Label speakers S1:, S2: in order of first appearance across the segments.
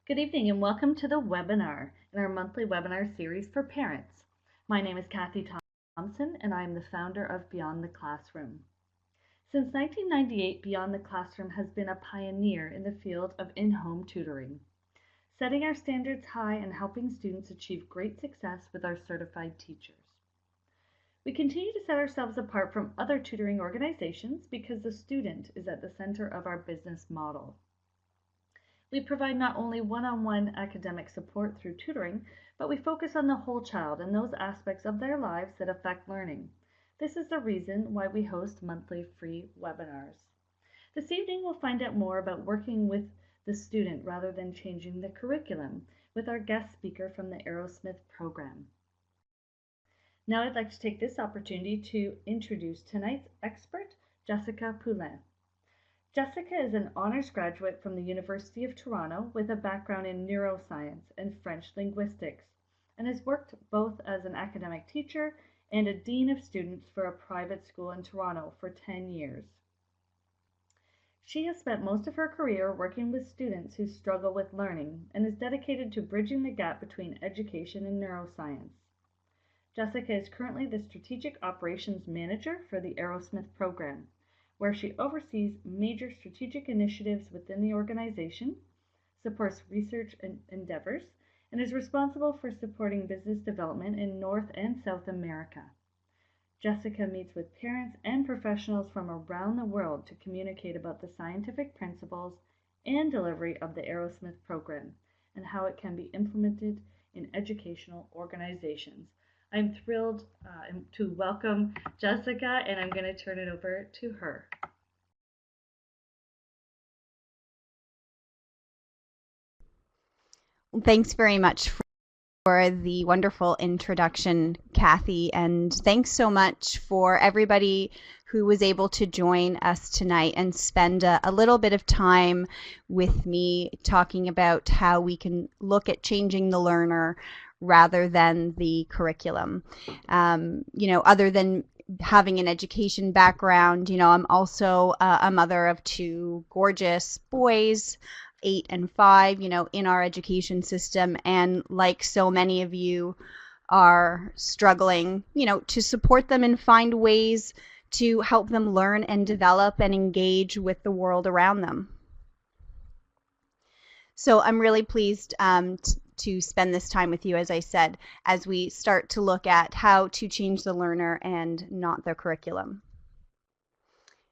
S1: Good evening and welcome to the webinar in our monthly webinar series for parents. My name is Kathy Thompson and I am the founder of Beyond the Classroom. Since 1998, Beyond the Classroom has been a pioneer in the field of in-home tutoring, setting our standards high and helping students achieve great success with our certified teachers. We continue to set ourselves apart from other tutoring organizations because the student is at the center of our business model. We provide not only one-on-one academic support through tutoring, but we focus on the whole child and those aspects of their lives that affect learning. This is the reason why we host monthly free webinars. This evening we'll find out more about working with the student rather than changing the curriculum with our guest speaker from the Arrowsmith Program. Now I'd like to take this opportunity to introduce tonight's expert, Jessica Poulin. Jessica is an honors graduate from the University of Toronto with a background in neuroscience and French linguistics, and has worked both as an academic teacher and a dean of students for a private school in Toronto for 10 years. She has spent most of her career working with students who struggle with learning and is dedicated to bridging the gap between education and neuroscience. Jessica is currently the Strategic Operations Manager for the Arrowsmith Program, where she oversees major strategic initiatives within the organization, supports research endeavors, and is responsible for supporting business development in North and South America. Jessica meets with parents and professionals from around the world to communicate about the scientific principles and delivery of the Arrowsmith Program and how it can be implemented in educational organizations. I'm thrilled to welcome Jessica, and I'm going to turn it over to her.
S2: Thanks very much for the wonderful introduction, Kathy, and thanks so much for everybody who was able to join us tonight and spend a little bit of time with me talking about how we can look at changing the learner rather than the curriculum. Other than having an education background, I'm also a mother of two gorgeous boys, 8 and 5, in our education system, and like so many of you are struggling, to support them and find ways to help them learn and develop and engage with the world around them. So I'm really pleased to spend this time with you, as I said, as we start to look at how to change the learner and not the curriculum.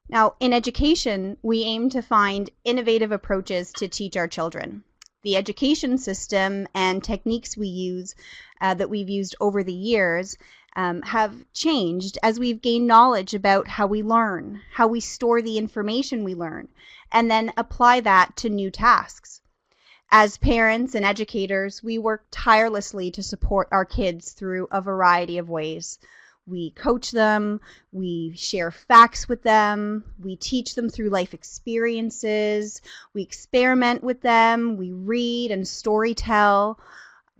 S2: Now, in education, we aim to find innovative approaches to teach our children. The education system and techniques we use that we've used over the years have changed as we've gained knowledge about how we learn, how we store the information we learn, and then apply that to new tasks. As parents and educators, we work tirelessly to support our kids through a variety of ways. We coach them, we share facts with them, we teach them through life experiences, we experiment with them, we read and storytell,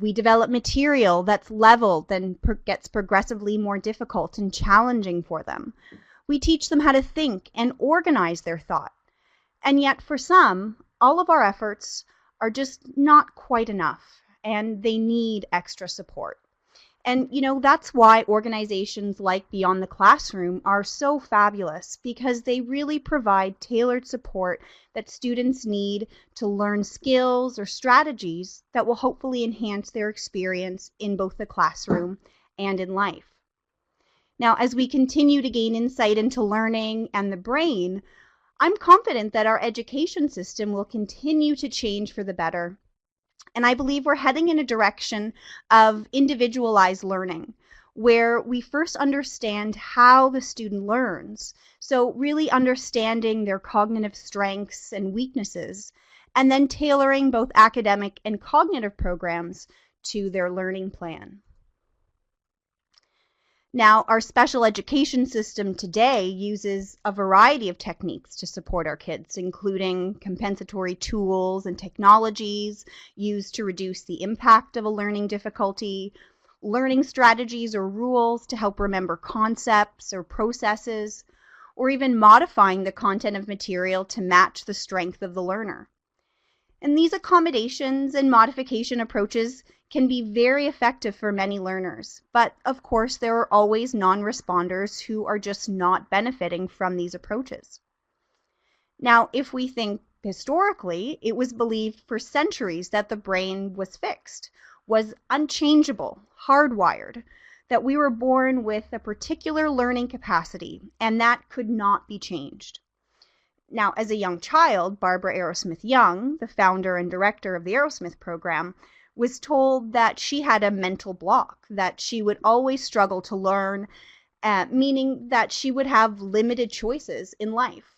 S2: we develop material that's leveled and gets progressively more difficult and challenging for them. We teach them how to think and organize their thought. And yet for some, all of our efforts are just not quite enough, and they need extra support. And that's why organizations like Beyond the Classroom are so fabulous, because they really provide tailored support that students need to learn skills or strategies that will hopefully enhance their experience in both the classroom and in life. Now, as we continue to gain insight into learning and the brain, I'm confident that our education system will continue to change for the better. And I believe we're heading in a direction of individualized learning, where we first understand how the student learns. So really understanding their cognitive strengths and weaknesses, and then tailoring both academic and cognitive programs to their learning plan. Now, our special education system today uses a variety of techniques to support our kids, including compensatory tools and technologies used to reduce the impact of a learning difficulty, learning strategies or rules to help remember concepts or processes, or even modifying the content of material to match the strength of the learner. And these accommodations and modification approaches can be very effective for many learners. But of course, there are always non-responders who are just not benefiting from these approaches. Now, if we think historically, it was believed for centuries that the brain was fixed, was unchangeable, hardwired, that we were born with a particular learning capacity, and that could not be changed. Now, as a young child, Barbara Arrowsmith Young, the founder and director of the Arrowsmith Program, was told that she had a mental block, that she would always struggle to learn, meaning that she would have limited choices in life.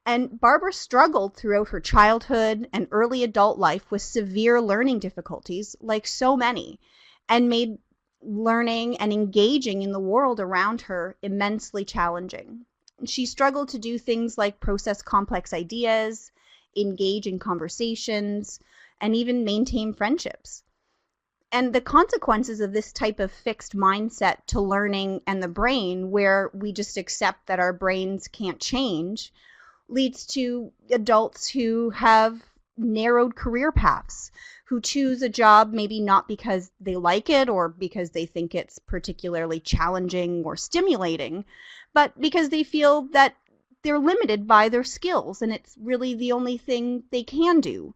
S2: And Barbara struggled throughout her childhood and early adult life with severe learning difficulties, like so many, and made learning and engaging in the world around her immensely challenging. She struggled to do things like process complex ideas, engage in conversations, and even maintain friendships. And the consequences of this type of fixed mindset to learning and the brain, where we just accept that our brains can't change, leads to adults who have narrowed career paths, who choose a job maybe not because they like it or because they think it's particularly challenging or stimulating, but because they feel that they're limited by their skills and it's really the only thing they can do.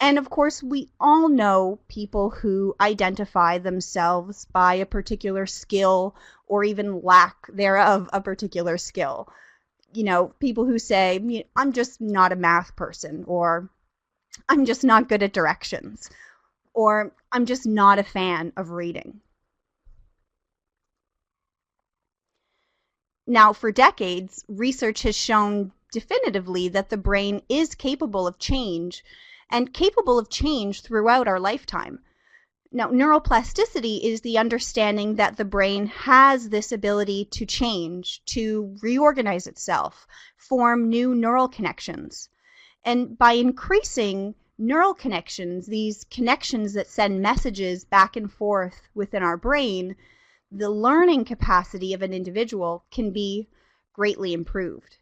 S2: And of course, we all know people who identify themselves by a particular skill or even lack thereof a particular skill. You know, people who say, I'm just not a math person, or I'm just not good at directions, or I'm just not a fan of reading. Now, for decades, research has shown definitively that the brain is capable of change, and capable of change throughout our lifetime. Now, neuroplasticity is the understanding that the brain has this ability to change, to reorganize itself, form new neural connections. And by increasing neural connections, these connections that send messages back and forth within our brain, the learning capacity of an individual can be greatly improved.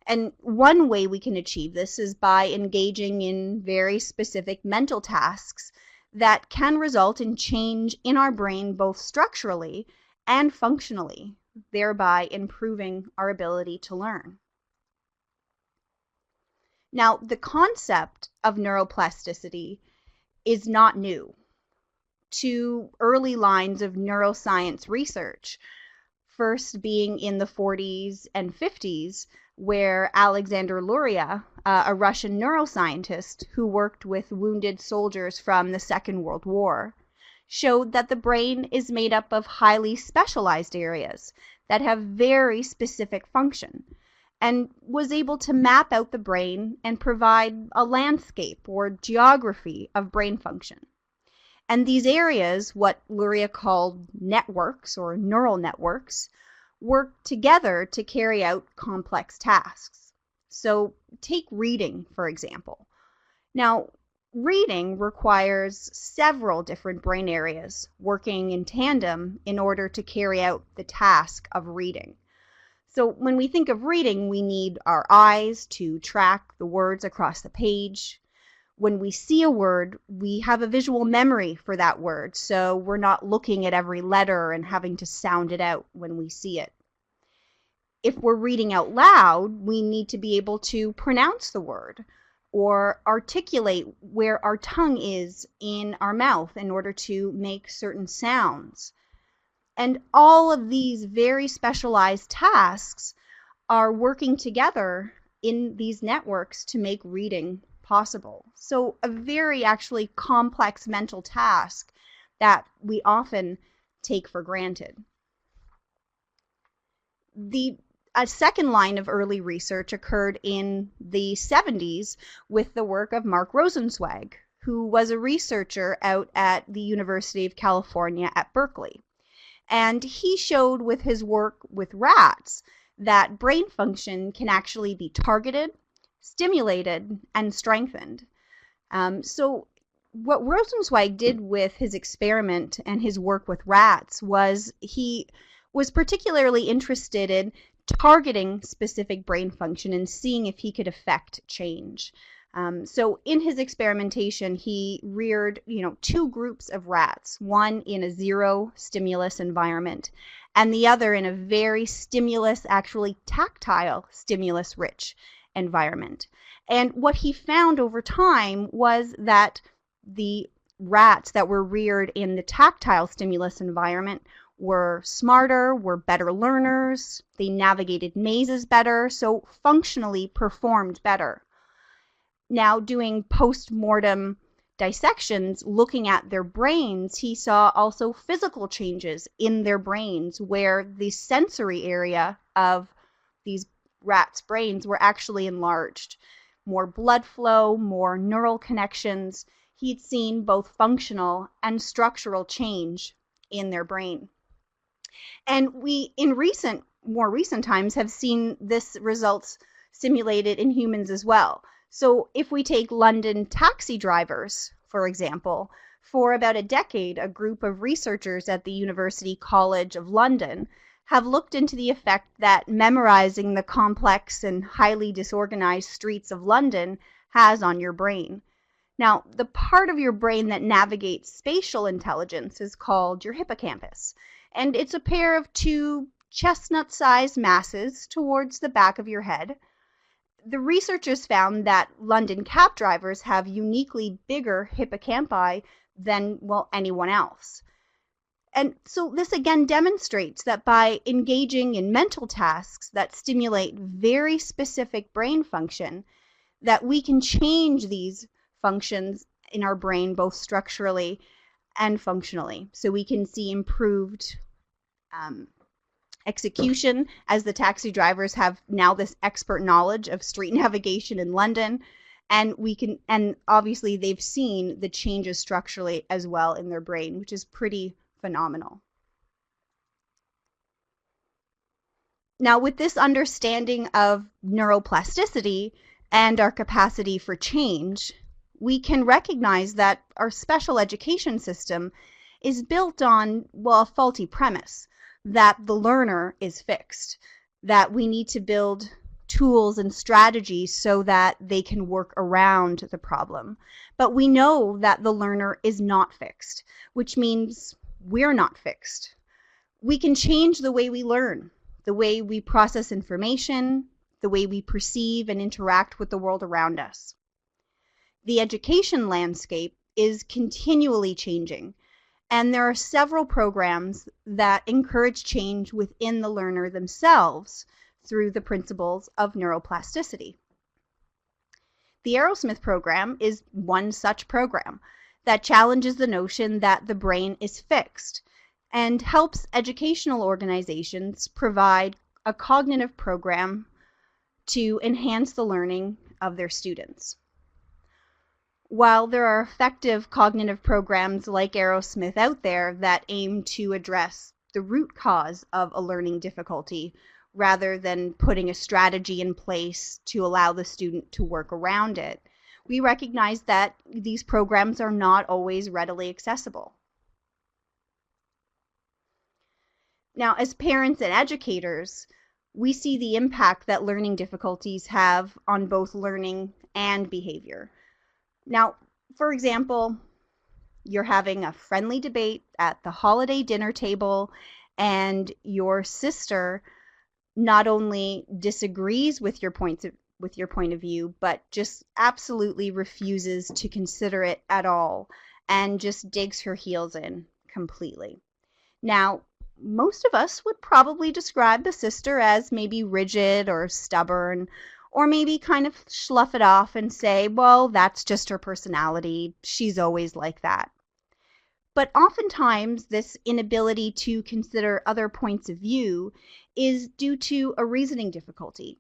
S2: And one way we can achieve this is by engaging in very specific mental tasks that can result in change in our brain both structurally and functionally, thereby improving our ability to learn. Now, the concept of neuroplasticity is not new. Two early lines of neuroscience research, first being in the 40s and 50s, where Alexander Luria, a Russian neuroscientist who worked with wounded soldiers from the Second World War, showed that the brain is made up of highly specialized areas that have very specific function, and was able to map out the brain and provide a landscape or geography of brain function. And these areas, what Luria called networks or neural networks, work together to carry out complex tasks. So take reading, for example. Now, reading requires several different brain areas working in tandem in order to carry out the task of reading. So when we think of reading, we need our eyes to track the words across the page. When we see a word, we have a visual memory for that word, so we're not looking at every letter and having to sound it out when we see it. If we're reading out loud, we need to be able to pronounce the word or articulate where our tongue is in our mouth in order to make certain sounds. And all of these very specialized tasks are working together in these networks to make reading possible. So a very actually complex mental task that we often take for granted. A second line of early research occurred in the 70s with the work of Mark Rosenzweig, who was a researcher out at the University of California at Berkeley. And he showed with his work with rats that brain function can actually be targeted, stimulated, and strengthened. So what Rosenzweig did with his experiment and his work with rats was he was particularly interested in targeting specific brain function and seeing if he could affect change. So in his experimentation, he reared, two groups of rats, one in a zero stimulus environment and the other in a very stimulus, actually tactile stimulus rich environment. And what he found over time was that the rats that were reared in the tactile stimulus environment were smarter, were better learners, they navigated mazes better, so functionally performed better. Now, doing post-mortem dissections, looking at their brains, he saw also physical changes in their brains where the sensory area of these rats' brains were actually enlarged. More blood flow, more neural connections. He'd seen both functional and structural change in their brain. And we, in more recent times, have seen this results simulated in humans as well. So if we take London taxi drivers, for example, for about a decade, a group of researchers at the University College of London have looked into the effect that memorizing the complex and highly disorganized streets of London has on your brain. Now, the part of your brain that navigates spatial intelligence is called your hippocampus, and it's a pair of two chestnut-sized masses towards the back of your head. The researchers found that London cab drivers have uniquely bigger hippocampi than, anyone else. And so this again demonstrates that by engaging in mental tasks that stimulate very specific brain function, that we can change these functions in our brain both structurally and functionally. So we can see improved execution, as the taxi drivers have now this expert knowledge of street navigation in London, and obviously they've seen the changes structurally as well in their brain, which is pretty phenomenal. Now, with this understanding of neuroplasticity and our capacity for change, we can recognize that our special education system is built on, a faulty premise that the learner is fixed, that we need to build tools and strategies so that they can work around the problem. But we know that the learner is not fixed, which means we're not fixed. We can change the way we learn, the way we process information, the way we perceive and interact with the world around us. The education landscape is continually changing, and there are several programs that encourage change within the learner themselves through the principles of neuroplasticity. The Arrowsmith Program is one such program that challenges the notion that the brain is fixed and helps educational organizations provide a cognitive program to enhance the learning of their students. While there are effective cognitive programs like Arrowsmith out there that aim to address the root cause of a learning difficulty rather than putting a strategy in place to allow the student to work around it, we recognize that these programs are not always readily accessible. Now, as parents and educators, we see the impact that learning difficulties have on both learning and behavior. Now, for example, you're having a friendly debate at the holiday dinner table, and your sister not only disagrees with your point of view, but just absolutely refuses to consider it at all and just digs her heels in completely. Now, most of us would probably describe the sister as maybe rigid or stubborn, or maybe kind of slough it off and say, well, that's just her personality. She's always like that. But oftentimes, this inability to consider other points of view is due to a reasoning difficulty.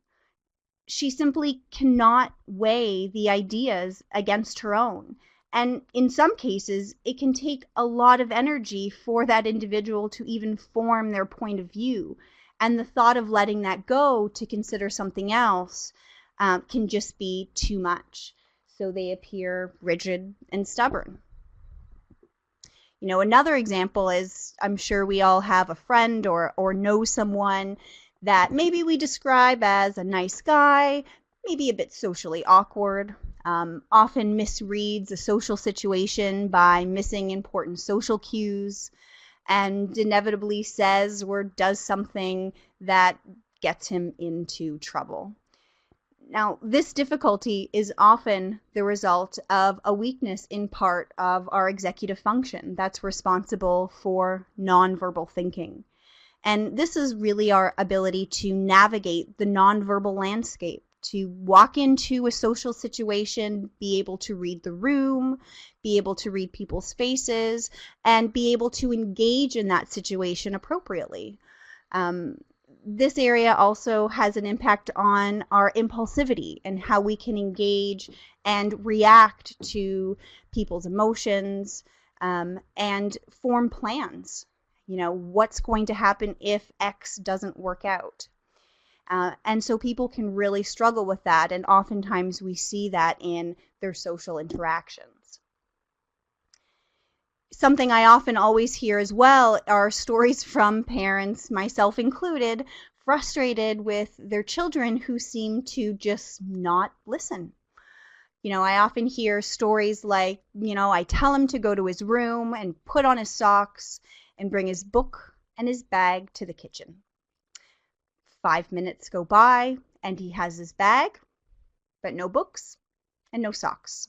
S2: She simply cannot weigh the ideas against her own. And in some cases, it can take a lot of energy for that individual to even form their point of view. And the thought of letting that go to consider something else can just be too much. So they appear rigid and stubborn. Another example is, I'm sure we all have a friend or know someone that maybe we describe as a nice guy, maybe a bit socially awkward, often misreads a social situation by missing important social cues, and inevitably says or does something that gets him into trouble. Now, this difficulty is often the result of a weakness in part of our executive function that's responsible for nonverbal thinking. And this is really our ability to navigate the nonverbal landscape, to walk into a social situation, be able to read the room, be able to read people's faces, and be able to engage in that situation appropriately. This area also has an impact on our impulsivity and how we can engage and react to people's emotions, and form plans. What's going to happen if X doesn't work out? And so people can really struggle with that, and oftentimes we see that in their social interactions. Something I often always hear as well are stories from parents, myself included, frustrated with their children who seem to just not listen. I often hear stories like, I tell him to go to his room and put on his socks and bring his book and his bag to the kitchen. 5 minutes go by and he has his bag, but no books and no socks.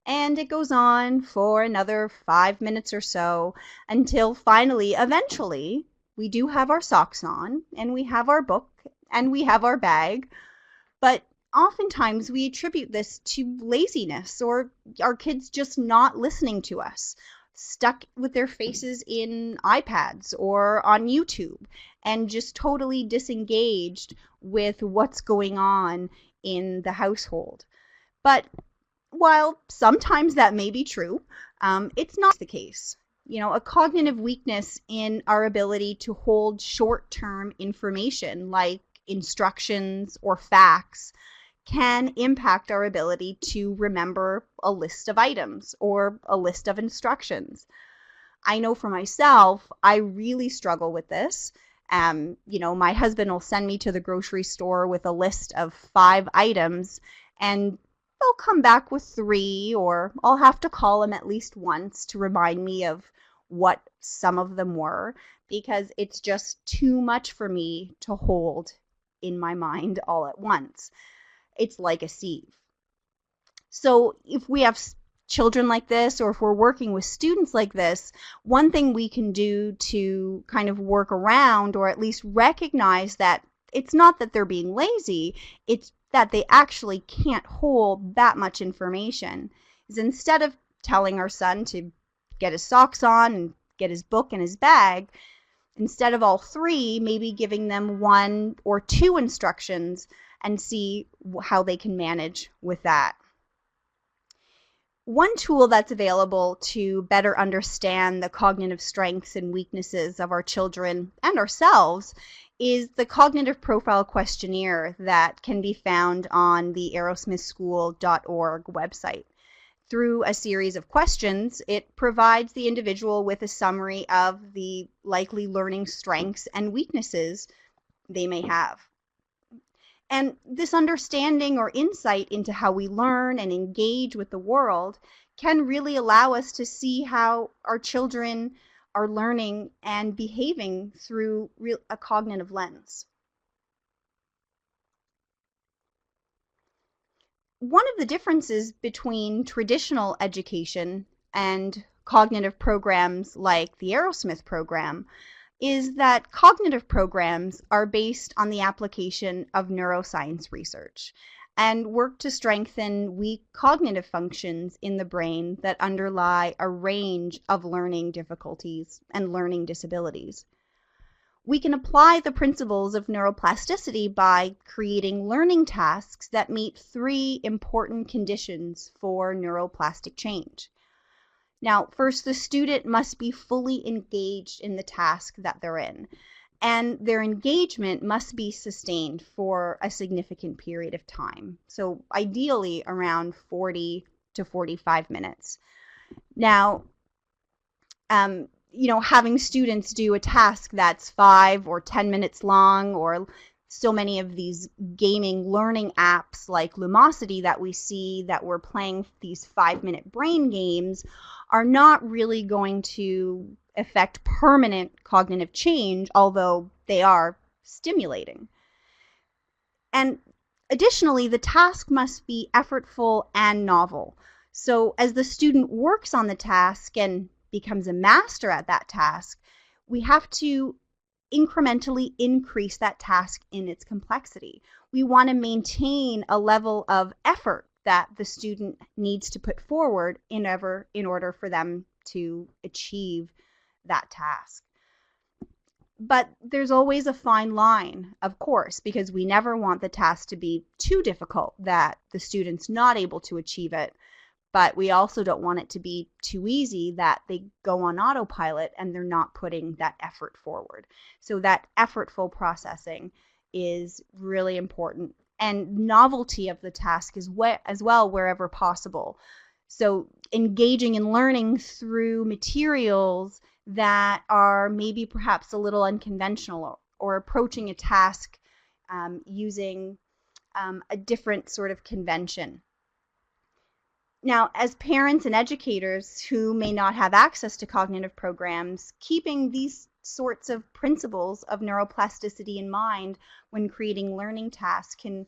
S2: And it goes on for another 5 minutes or so until finally, eventually, we do have our socks on and we have our book and we have our bag. But oftentimes we attribute this to laziness or our kids just not listening to us, stuck with their faces in iPads or on YouTube and just totally disengaged with what's going on in the household. But while sometimes that may be true, it's not the case. A cognitive weakness in our ability to hold short-term information like instructions or facts can impact our ability to remember a list of items or a list of instructions. I know for myself, I really struggle with this. My husband will send me to the grocery store with a list of 5 items, and they'll come back with 3, or I'll have to call him at least once to remind me of what some of them were, because it's just too much for me to hold in my mind all at once. It's like a sieve. So if we have children like this, or if we're working with students like this, one thing we can do to kind of work around, or at least recognize that it's not that they're being lazy, it's that they actually can't hold that much information, is instead of telling our son to get his socks on and get his book and his bag, instead of all 3, maybe giving them 1 or 2 instructions and see how they can manage with that. One tool that's available to better understand the cognitive strengths and weaknesses of our children and ourselves is the Cognitive Profile Questionnaire that can be found on the arrowsmithschool.org website. Through a series of questions, it provides the individual with a summary of the likely learning strengths and weaknesses they may have. And this understanding or insight into how we learn and engage with the world can really allow us to see how our children are learning and behaving through a cognitive lens. One of the differences between traditional education and cognitive programs like the Arrowsmith program is that cognitive programs are based on the application of neuroscience research and work to strengthen weak cognitive functions in the brain that underlie a range of learning difficulties and learning disabilities. We can apply the principles of neuroplasticity by creating learning tasks that meet 3 important conditions for neuroplastic change. Now, first, the student must be fully engaged in the task that they're in, and their engagement must be sustained for a significant period of time. So ideally around 40 to 45 minutes. Now, having students do a task that's 5 or 10 minutes long or so many of these gaming learning apps like Lumosity that we see that we're playing these 5-minute brain games are not really going to affect permanent cognitive change, although they are stimulating. And additionally, the task must be effortful and novel. So as the student works on the task and becomes a master at that task, we have to incrementally increase that task in its complexity. We want to maintain a level of effort that the student needs to put forward in order for them to achieve that task. But there's always a fine line, of course, because we never want the task to be too difficult that the student's not able to achieve it. But we also don't want it to be too easy that they go on autopilot and they're not putting that effort forward. So that effortful processing is really important. And novelty of the task as well wherever possible. So engaging in learning through materials that are maybe perhaps a little unconventional, or approaching a task using a different sort of convention. Now, as parents and educators who may not have access to cognitive programs, keeping these sorts of principles of neuroplasticity in mind when creating learning tasks can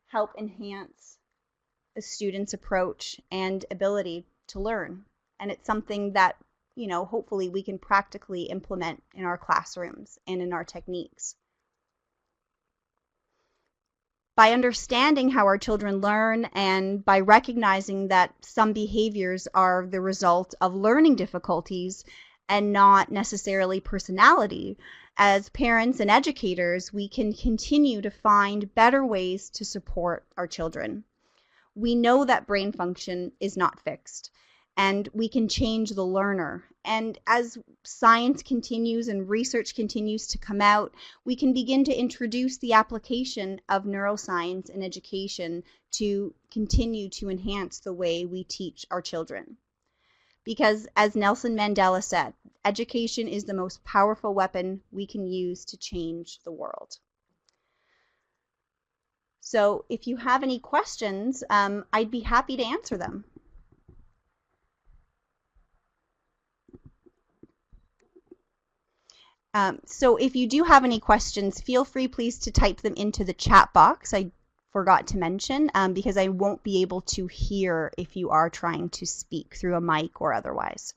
S2: help enhance a student's approach and ability to learn. And it's something that, hopefully we can practically implement in our classrooms and in our techniques. By understanding how our children learn and by recognizing that some behaviors are the result of learning difficulties and not necessarily personality, as parents and educators, we can continue to find better ways to support our children. We know that brain function is not fixed, and we can change the learner. And as science continues and research continues to come out, we can begin to introduce the application of neuroscience in education to continue to enhance the way we teach our children. Because as Nelson Mandela said, education is the most powerful weapon we can use to change the world. So if you have any questions, I'd be happy to answer them. So if you do have any questions, feel free please to type them into the chat box. I forgot to mention, because I won't be able to hear if you are trying to speak through a mic or otherwise.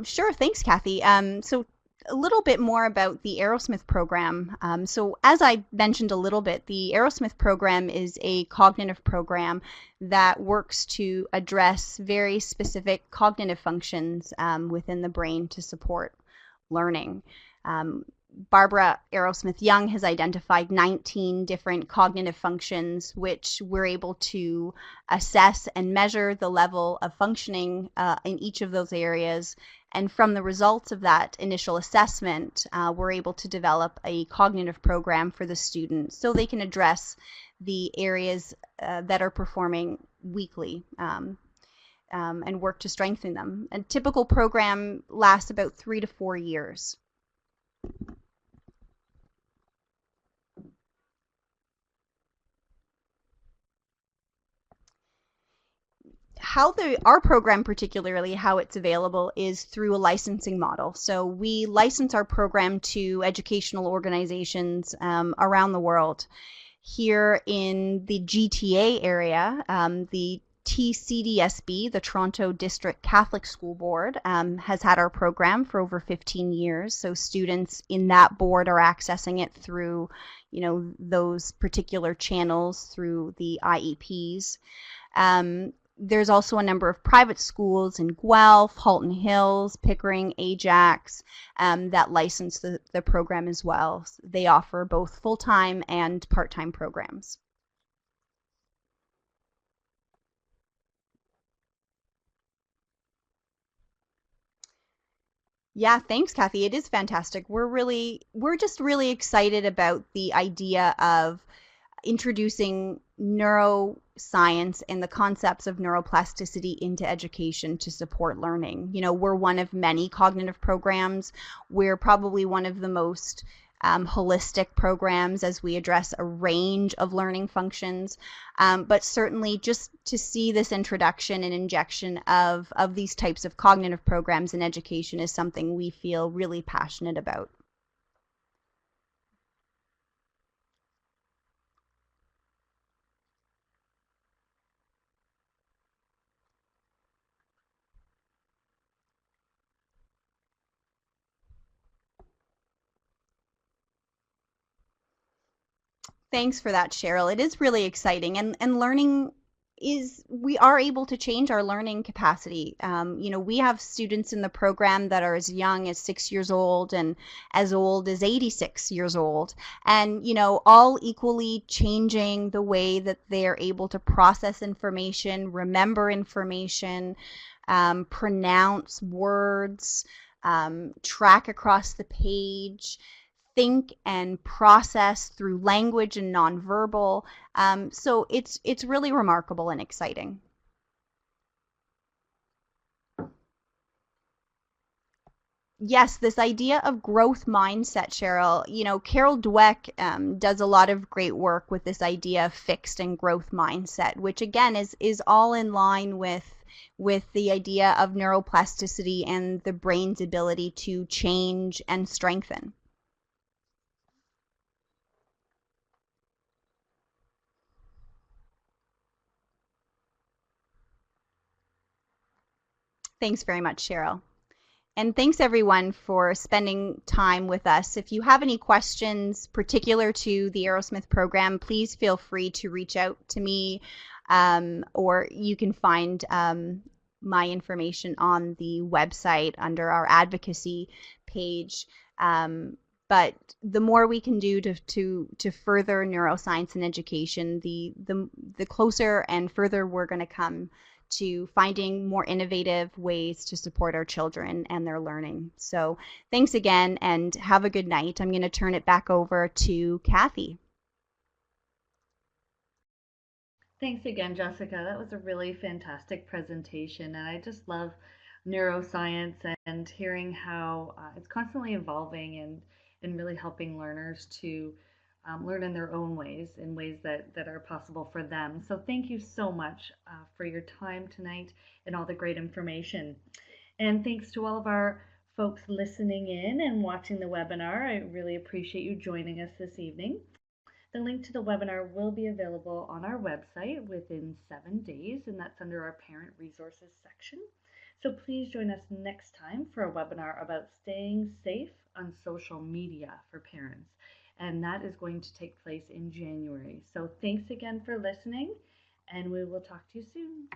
S2: Sure, thanks, Kathy. So a little bit more about the Arrowsmith program. So as I mentioned a little bit, the Arrowsmith program is a cognitive program that works to address very specific cognitive functions within the brain to support learning. Barbara Arrowsmith Young has identified 19 different cognitive functions, which we're able to assess and measure the level of functioning in each of those areas. And from the results of that initial assessment, we're able to develop a cognitive program for the students so they can address the areas that are performing weakly and work to strengthen them. A typical program lasts about 3 to 4 years. Our program, particularly how it's available, is through a licensing model. So we license our program to educational organizations around the world. Here in the GTA area, the TCDSB, the Toronto District Catholic School Board, has had our program for over 15 years. So students in that board are accessing it through, those particular channels through the IEPs. There's also a number of private schools in Guelph, Halton Hills, Pickering, Ajax that license the program as well. They offer both full-time and part-time programs. Yeah, thanks, Kathy. It is fantastic. We're just really excited about the idea of introducing neuroscience and the concepts of neuroplasticity into education to support learning. You know, we're one of many cognitive programs. We're probably one of the most holistic programs as we address a range of learning functions. But certainly, just to see this introduction and injection of these types of cognitive programs in education is something we feel really passionate about. Thanks for that, Cheryl. It is really exciting, and learning is we are able to change our learning capacity. You know, we have students in the program that are as young as 6 years old and as old as 86 years old, and you know, all equally changing the way that they are able to process information, remember information, pronounce words, track across the page, think and process through language and nonverbal. So it's really remarkable and exciting. Yes, this idea of growth mindset, Cheryl. You know, Carol Dweck does a lot of great work with this idea of fixed and growth mindset, which again is all in line with the idea of neuroplasticity and the brain's ability to change and strengthen. Thanks very much, Cheryl. And thanks everyone for spending time with us. If you have any questions particular to the Arrowsmith program, please feel free to reach out to me, or you can find my information on the website under our advocacy page. But the more we can do to further neuroscience and education, the closer and further we're going to come to finding more innovative ways to support our children and their learning. So thanks again and have a good night. I'm going to turn it back over to Kathy.
S1: Thanks again, Jessica. That was a really fantastic presentation, and I just love neuroscience and hearing how it's constantly evolving and really helping learners to learn in their own ways, in ways that are possible for them. So, thank you so much for your time tonight and all the great information. And thanks to all of our folks listening in and watching the webinar. I really appreciate you joining us this evening. The link to the webinar will be available on our website within 7 days, and that's under our Parent Resources section. So please join us next time for a webinar about staying safe on social media for parents. And that is going to take place in January. So thanks again for listening, and we will talk to you soon.